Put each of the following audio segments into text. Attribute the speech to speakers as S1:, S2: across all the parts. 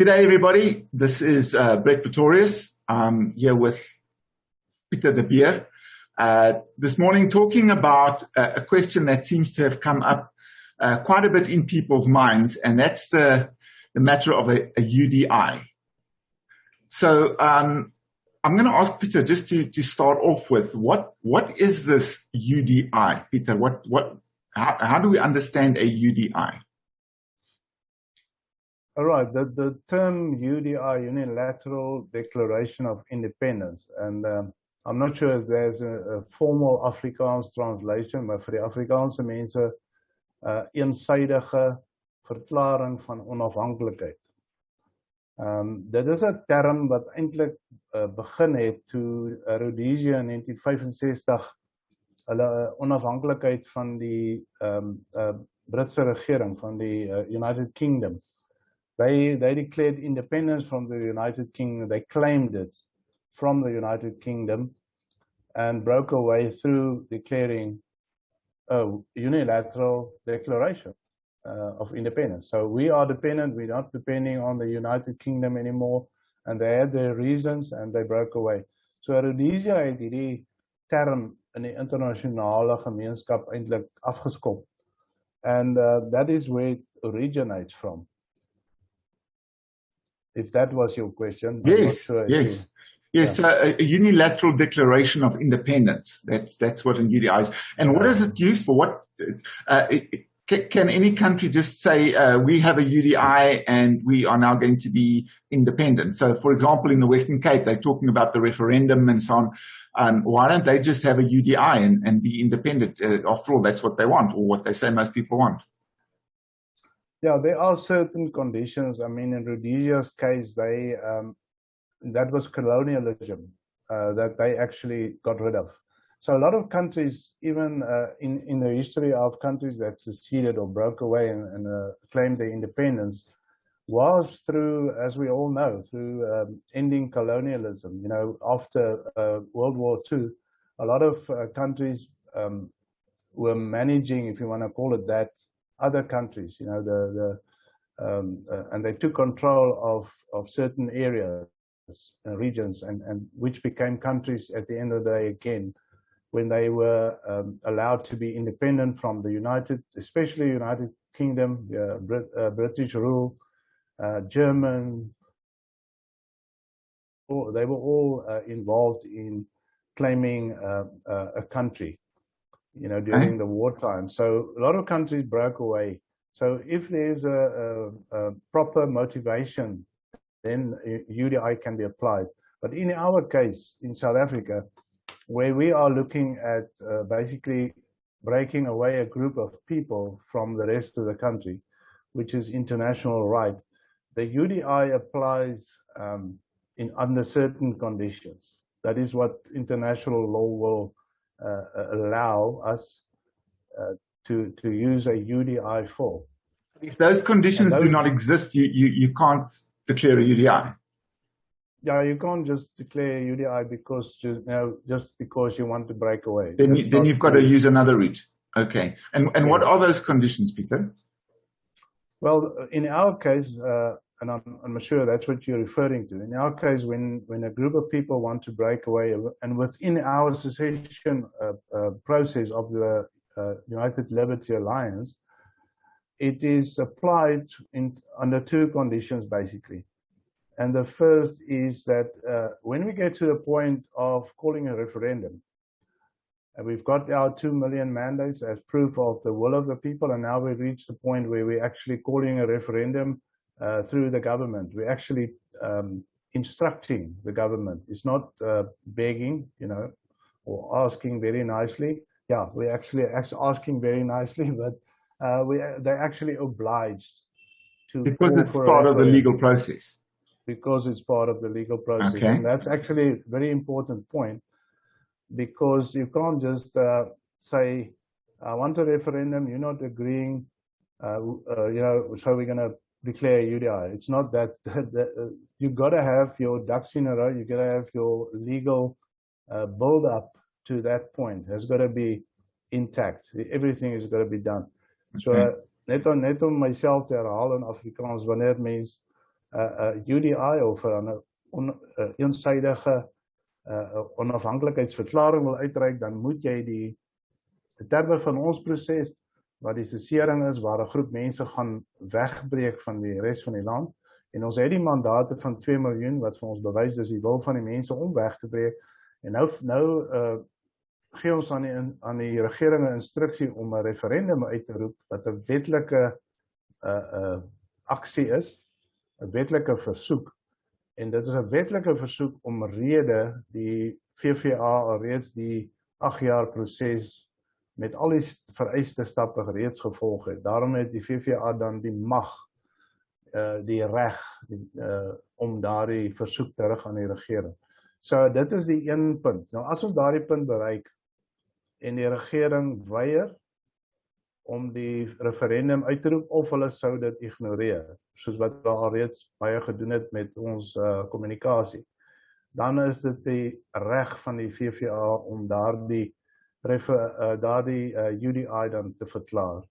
S1: G'day everybody, this is Brett Pretorius. I'm here with Peter de Beer. This morning talking about a question that seems to have come up quite a bit in people's minds, and that's the matter of a UDI. So I'm going to ask Peter just to start off with, what is this UDI? Peter, how do we understand a UDI?
S2: All right, the term UDI, Unilateral Declaration of Independence, and I'm not sure if there's a formal Afrikaans translation, maar vir die Afrikaanse mense, eensydige verklaring van onafhanklikheid. Dit is 'n term wat eintlik begin het toe Rhodesia in 1965 hulle onafhanklikheid van die Britse regering van die United Kingdom. They declared independence from the United Kingdom. They claimed it from the United Kingdom and broke away through declaring a unilateral declaration of independence. So we are dependent. We're not depending on the United Kingdom anymore. And they had their reasons and they broke away. So Rhodesia het hierdie term in die internasionale gemeenskap eintlik afgeskop. And that is where it originates from. If that was your question.
S1: Yes, yes. So a unilateral declaration of independence. That's what a UDI is. And what is it used for? Can any country just say we have a UDI and we are now going to be independent? So, for example, in the Western Cape, they're talking about the referendum and so on. Why don't they just have a UDI and be independent? After all, that's what they want, or what they say most people want.
S2: Yeah, there are certain conditions. I mean, in Rhodesia's case, that was colonialism that they actually got rid of. So a lot of countries, even in the history of countries that seceded or broke away and claimed their independence, was through, as we all know, through ending colonialism. You know, after World War II, a lot of countries were managing, if you want to call it that, other countries, you know, and they took control of certain areas, regions, and which became countries at the end of the day again, when they were allowed to be independent from the especially United Kingdom, British rule, German. They were all involved in claiming a country, you know, during the wartime. So a lot of countries broke away. So if there's a proper motivation, then UDI can be applied. But in our case, in South Africa, where we are looking at basically breaking away a group of people from the rest of the country, which is international right, the UDI applies under certain conditions. That is what international law will allow us to use a UDI for.
S1: If those conditions do not exist, you can't declare a UDI.
S2: Yeah, you can't just declare a UDI just because you want to break away.
S1: Then you've got to use another route. Okay. And yes. What are those conditions, Peter?
S2: Well, in our case, and I'm sure that's what you're referring to. In our case, when a group of people want to break away, and within our secession process of the United Liberty Alliance, it is applied under two conditions, basically. And the first is that when we get to the point of calling a referendum, and we've got our 2 million mandates as proof of the will of the people, and now we reach the point where we're actually calling a referendum through the government. We're actually instructing the government. It's not begging, you know, or asking very nicely. Yeah, we're actually asking very nicely, but they're actually obliged to.
S1: Because it's part of the legal process.
S2: Because it's part of the legal process.
S1: Okay.
S2: And that's actually a very important point, because you can't just say, I want a referendum, you're not agreeing, you know, so we're going to declare a UDI. It's not that. You've got to have your ducks in a row. You've got to have your legal build up to that point. Has got to be intact. Everything is got to be done. Okay. So net om myself te herhaal in Afrikaans, wanneer mens UDI of 'n eensydige onafhanklikheidsverklaring wil uitreik, dan moet jy die terme van ons proses, wat die cessering is, waar 'n groep mense gaan wegbreek van die res van die land, en ons het die mandate van 2 miljoen, wat vir ons bewys dis die wil van die mense om weg te breek, en nou gee ons aan die regering 'n instruksie om 'n referendum uit te roep, wat 'n wetlike aksie is, 'n wetlike versoek, en dit is 'n wetlike versoek omrede die VVA alreeds die 8 jaar proses met al die vereiste stappe reeds gevolg het. Daarom het die VVA dan die mag, die reg, om daardie versoek terug aan die regering. So dit is die een punt. Nou as ons daardie punt bereik, en die regering weier om die referendum uit te roep, of hulle sou dit ignoreer, soos wat we alreeds baie gedoen het met ons kommunikasie, dan is dit die reg van die VVA om daardie UDI dan te verklaar.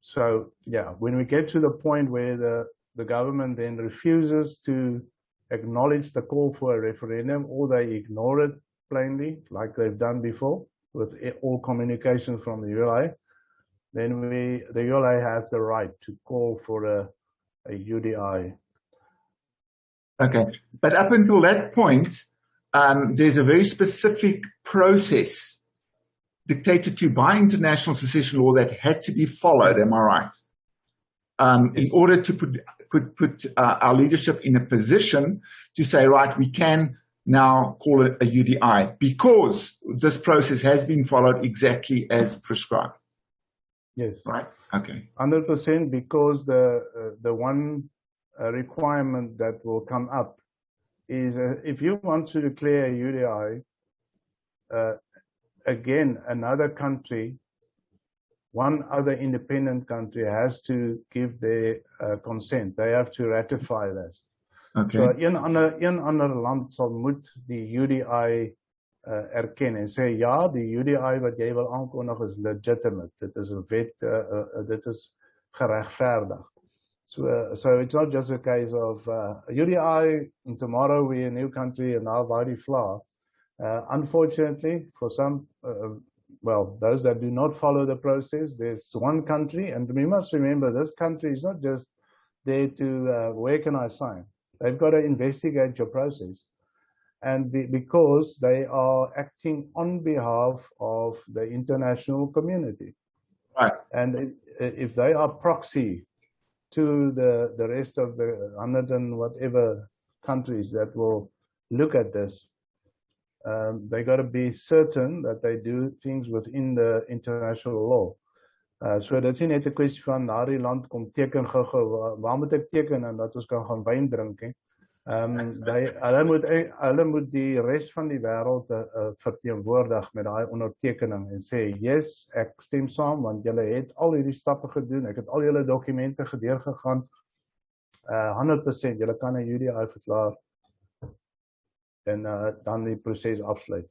S2: So yeah, when we get to the point where the government then refuses to acknowledge the call for a referendum, or they ignore it plainly, like they've done before, with all communication from the ULA, then the ULA has the right to call for a UDI.
S1: Okay, but up until that point, there's a very specific process dictated to by international secession law that had to be followed, am I right? In order to put our leadership in a position to say, right, we can now call it a UDI, because this process has been followed exactly as prescribed.
S2: Yes.
S1: Right? Okay.
S2: 100%, because the one requirement that will come up is if you want to declare a UDI, again, another country, one other independent country has to give their consent. They have to ratify this.
S1: Okay.
S2: So een ander land sal moet die UDI erken en sê ja, die UDI wat jy wil aankondig is legitimate. Dit is 'n wet, dit is geregverdig. So it's not just a case of UDI and tomorrow we're a new country and now Wadi Fla. Unfortunately, for some, well, those that do not follow the process, there's one country, and we must remember this country is not just there to, where can I sign? They've got to investigate your process. And because they are acting on behalf of the international community.
S1: Right.
S2: And if they are proxy to the rest of the 100 and whatever countries that will look at this, they got to be certain that they do things within the international law. So dit is nie net 'n kwessie van daardie land kom teken gou-gou, waar moet ek teken en dat ons kan gaan wyn drink nie. Hulle moet die res van die wêreld verteenwoordig met daai ondertekening en sê yes, ek stem saam want julle het al hierdie stappe gedoen, ek het al julle dokumente deurgegaan, 100%, julle kan 'n UDI verklaar en dan die proses afsluit.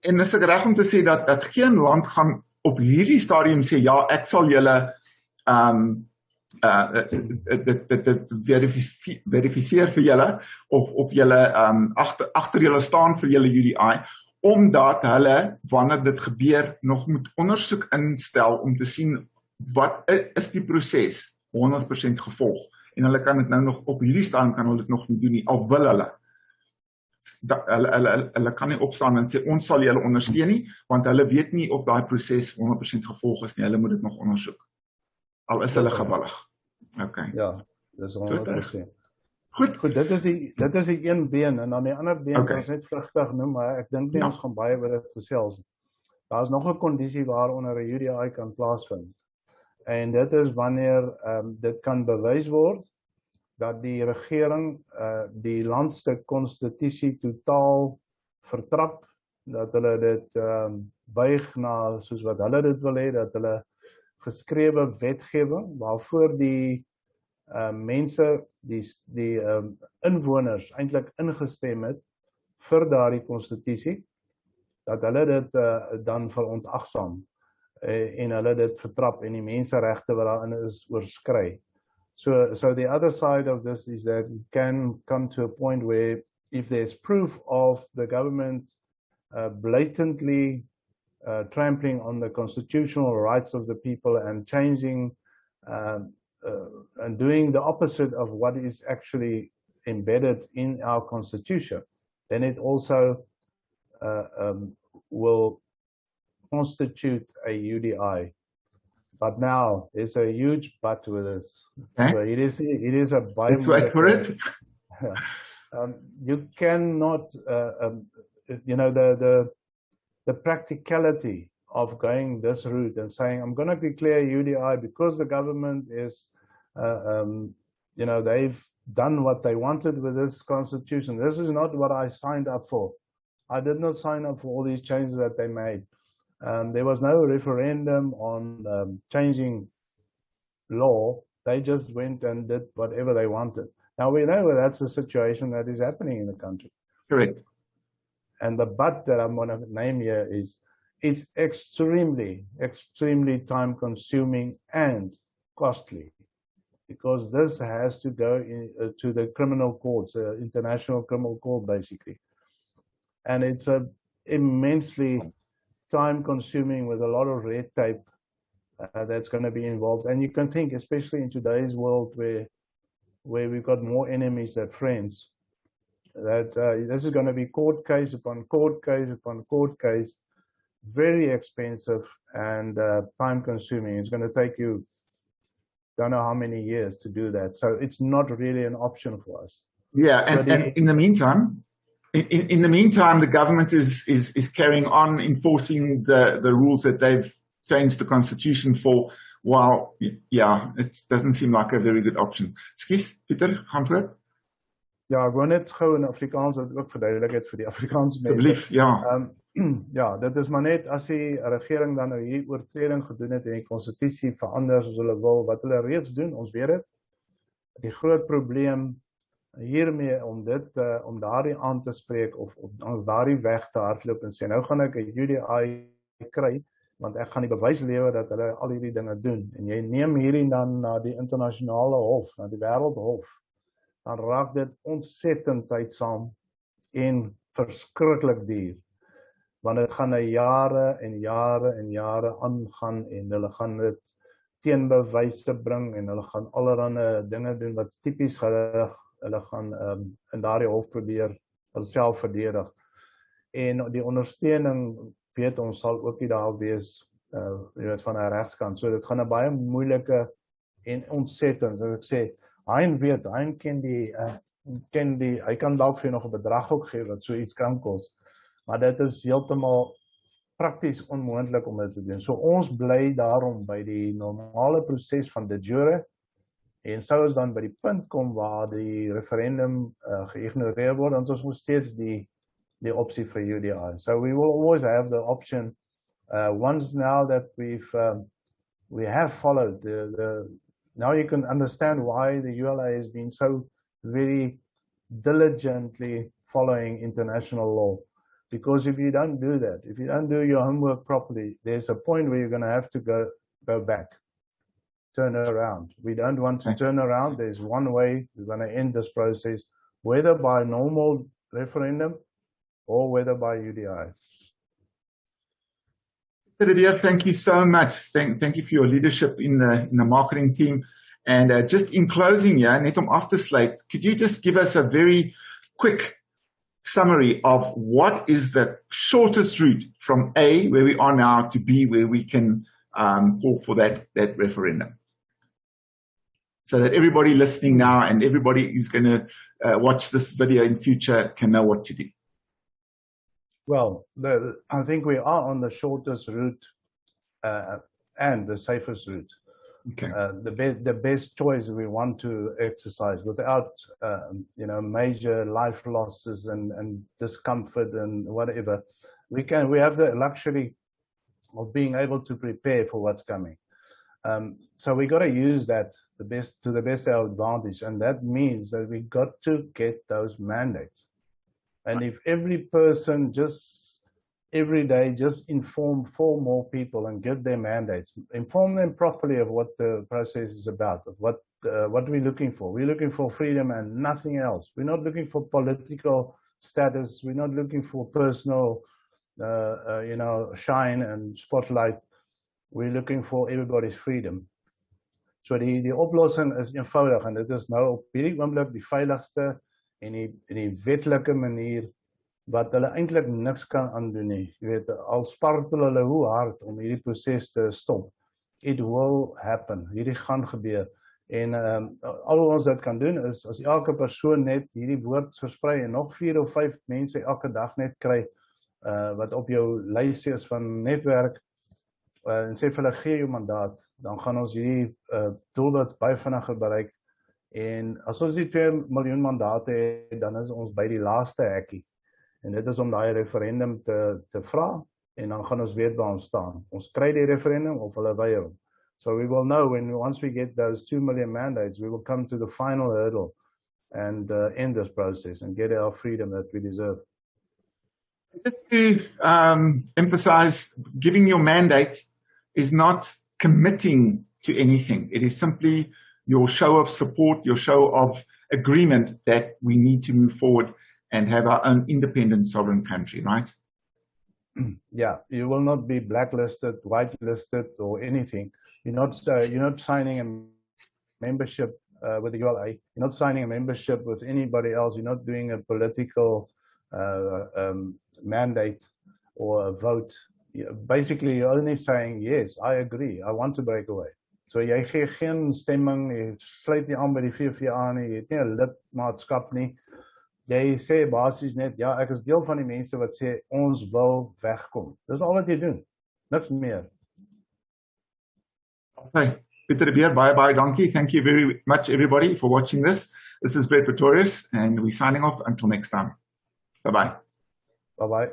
S1: En is ek reg om te sê dat geen land gaan op hierdie stadium sê ja, ek sal julle verifiseer vir julle of julle agter julle staan vir julle UDI, omdat hulle wanneer dit gebeur nog moet ondersoek instel om te sien wat is die proses 100% gevolg, en hulle kan dit nou nog op hierdie stadium kan hulle dit nog nie doen nie, al wil hulle. Hulle kan nie opstaan en sê ons sal julle ondersteun nie, want hulle weet nie of daai proses 100% gevolg is nie, hulle moet dit nog ondersoek. Al is hulle gewillig. Okay.
S2: Ja, dis 100%.
S1: Goed,
S2: dit is die een been, en dan die ander been
S1: Okay.
S2: kan ons net vlugtig noem, maar ek dink nie ons gaan baie oor dit gesels. Daar is nog 'n kondisie waaronder 'n UDI kan plaasvind. En dit is wanneer dit kan bewys word dat die regering die land se konstitusie totaal vertrap, dat hulle dit buig na soos wat hulle dit wil hê, dat hulle geskrewe wetgewing waarvoor die mense, die inwoners eintlik ingestem het vir daardie konstitusie, dat hulle dit dan verontagsaam en hulle dit vertrap en die menseregte wat daarin is oorskry. So the other side of this is that it can come to a point where if there's proof of the government blatantly trampling on the constitutional rights of the people and changing and doing the opposite of what is actually embedded in our constitution, then it also will constitute a UDI. But now there's a huge but with this.
S1: Okay.
S2: So it is a biomedical.
S1: Let's wait for it.
S2: You cannot, the practicality of going this route and saying I'm going to declare UDI because the government is, they've done what they wanted with this constitution. This is not what I signed up for. I did not sign up for all these changes that they made. There was no referendum on changing law. They just went and did whatever they wanted. Now we know that's the situation that is happening in the country.
S1: Correct.
S2: And the but that I'm going to name here is it's extremely, extremely time consuming and costly, because this has to go to the criminal courts, international criminal court basically. And it's immensely time consuming with a lot of red tape that's going to be involved. And you can think, especially in today's world where we've got more enemies than friends, that this is going to be court case upon court case upon court case, very expensive and time consuming. It's going to take you don't know how many years to do that. So it's not really an option for us.
S1: Yeah, and in the meantime, in the meantime, the government is carrying on enforcing the rules that they've changed the constitution for. While, yeah, it doesn't seem like a very good option. Skus, Pieter, antwoord?
S2: Ja, ek wou net gou in Afrikaans ook verduidelik het vir die Afrikaanse mense.
S1: Asseblief, ja.
S2: Ja, dit is maar net as die regering dan nou hier oortreding gedoen het en die konstitusie verander soos hulle wil, wat hulle reeds doen, ons weet dit. Die groot probleem hiermee om daardie aan te spreek of ons daardie weg te hardloop en sê nou gaan ek 'n UDI kry want ek gaan die bewys lewer dat hulle al hierdie dinge doen en jy neem hierdie dan na die internasionale hof, na die wêreldhof, dan raak dit ontsettend tydsaam en verskriklik duur. Want dit gaan jare en jare en jare aangaan en hulle gaan dit teenbewyse bring en hulle gaan allerlei dinge doen wat tipies hulle gaan in daardie hof probeer hulself verdedig. En die ondersteuning weet ons sal ook nie daar wees van 'n regskant. So dit gaan 'n baie moeilike en ontsettend, soos ek sê, hy ken die hy kan dalk vir nog 'n bedrag ook gee wat so iets kan kos. Maar dit is heeltemal prakties onmoontlik om dit te doen. So ons bly daarom by die normale proses van de jure en sou ons dan by die punt kom waar die referendum geïgnoreer word, dan ons moet steeds die opsie vir UDI. So we will always have the option once now that we have followed now you can understand why the ULA has been so very diligently following international law. Because if you don't do that, if you don't do your homework properly, there's a point where you're going to have to go back, turn around. We don't want to turn around. There's one way we're going to end this process, whether by normal referendum or whether by UDI.
S1: Dear, thank you so much. Thank you for your leadership in the marketing team. And just in closing, net om af te sluit, could you just give us a very quick summary of what is the shortest route from A, where we are now, to B, where we can call for that referendum, so that everybody listening now and everybody who's going to watch this video in future can know what to do?
S2: Well, I think we are on the shortest route and the safest route.
S1: Okay.
S2: The best choice we want to exercise without major life losses and discomfort and whatever. We have the luxury of being able to prepare for what's coming. So we got to use that to the best of our advantage, and that means that we got to get those mandates. And if every person just every day just inform 4 more people and give them mandates. Inform them properly of what the process is about, of what we're looking for. We're looking for freedom and nothing else. We're not looking for political status. We're not looking for personal, shine and spotlight. We're looking for everybody's freedom. So die oplossing is eenvoudig en dit is nou op hierdie oomblik die veiligste en die wetlike manier wat hulle eintlik niks kan aandoen nie. Jy weet, al spartel hulle hoe hard om hierdie proses te stop. It will happen. Hierdie gaan gebeur. En al wat ons dit kan doen is as elke persoon net hierdie woord versprei en nog 4 of 5 mense elke dag net kry wat op jou lysie is van netwerk en sê vir hulle gee jou mandaat, dan gaan ons hierdie doelwit baie vinniger bereik. En as ons die 2 miljoen mandate het, dan is ons by die laaste hekkie. En dit is om daai referendum te vra en dan gaan ons weet waar ons staan. Ons kry die referendum of hulle weier hom. So we will know once we get those 2 million mandates, we will come to the final hurdle and end this process and get our freedom that we deserve.
S1: Just to emphasize, giving your mandate is not committing to anything. It is simply your show of support, your show of agreement that we need to move forward and have our own independent sovereign country, right?
S2: Yeah, you will not be blacklisted, whitelisted, or anything. You're not signing a membership with the ULA. You're not signing a membership with anybody else. You're not doing a political mandate or a vote. Basically, you're only saying, yes, I agree. I want to break away. So jy gee geen stemming, jy sluit nie aan by die VVA nie, jy het nie 'n lidmaatskap nie. Jy sê basies net, ja, ek is deel van die mense wat sê ons wil wegkom. Dis al wat jy doen. Niks meer.
S1: Okay. Pieter de Beer, bye donkey. Thank you very much everybody for watching this. This is Brett Pretorius and we're signing off until next time. Bye-bye.
S2: Bye-bye.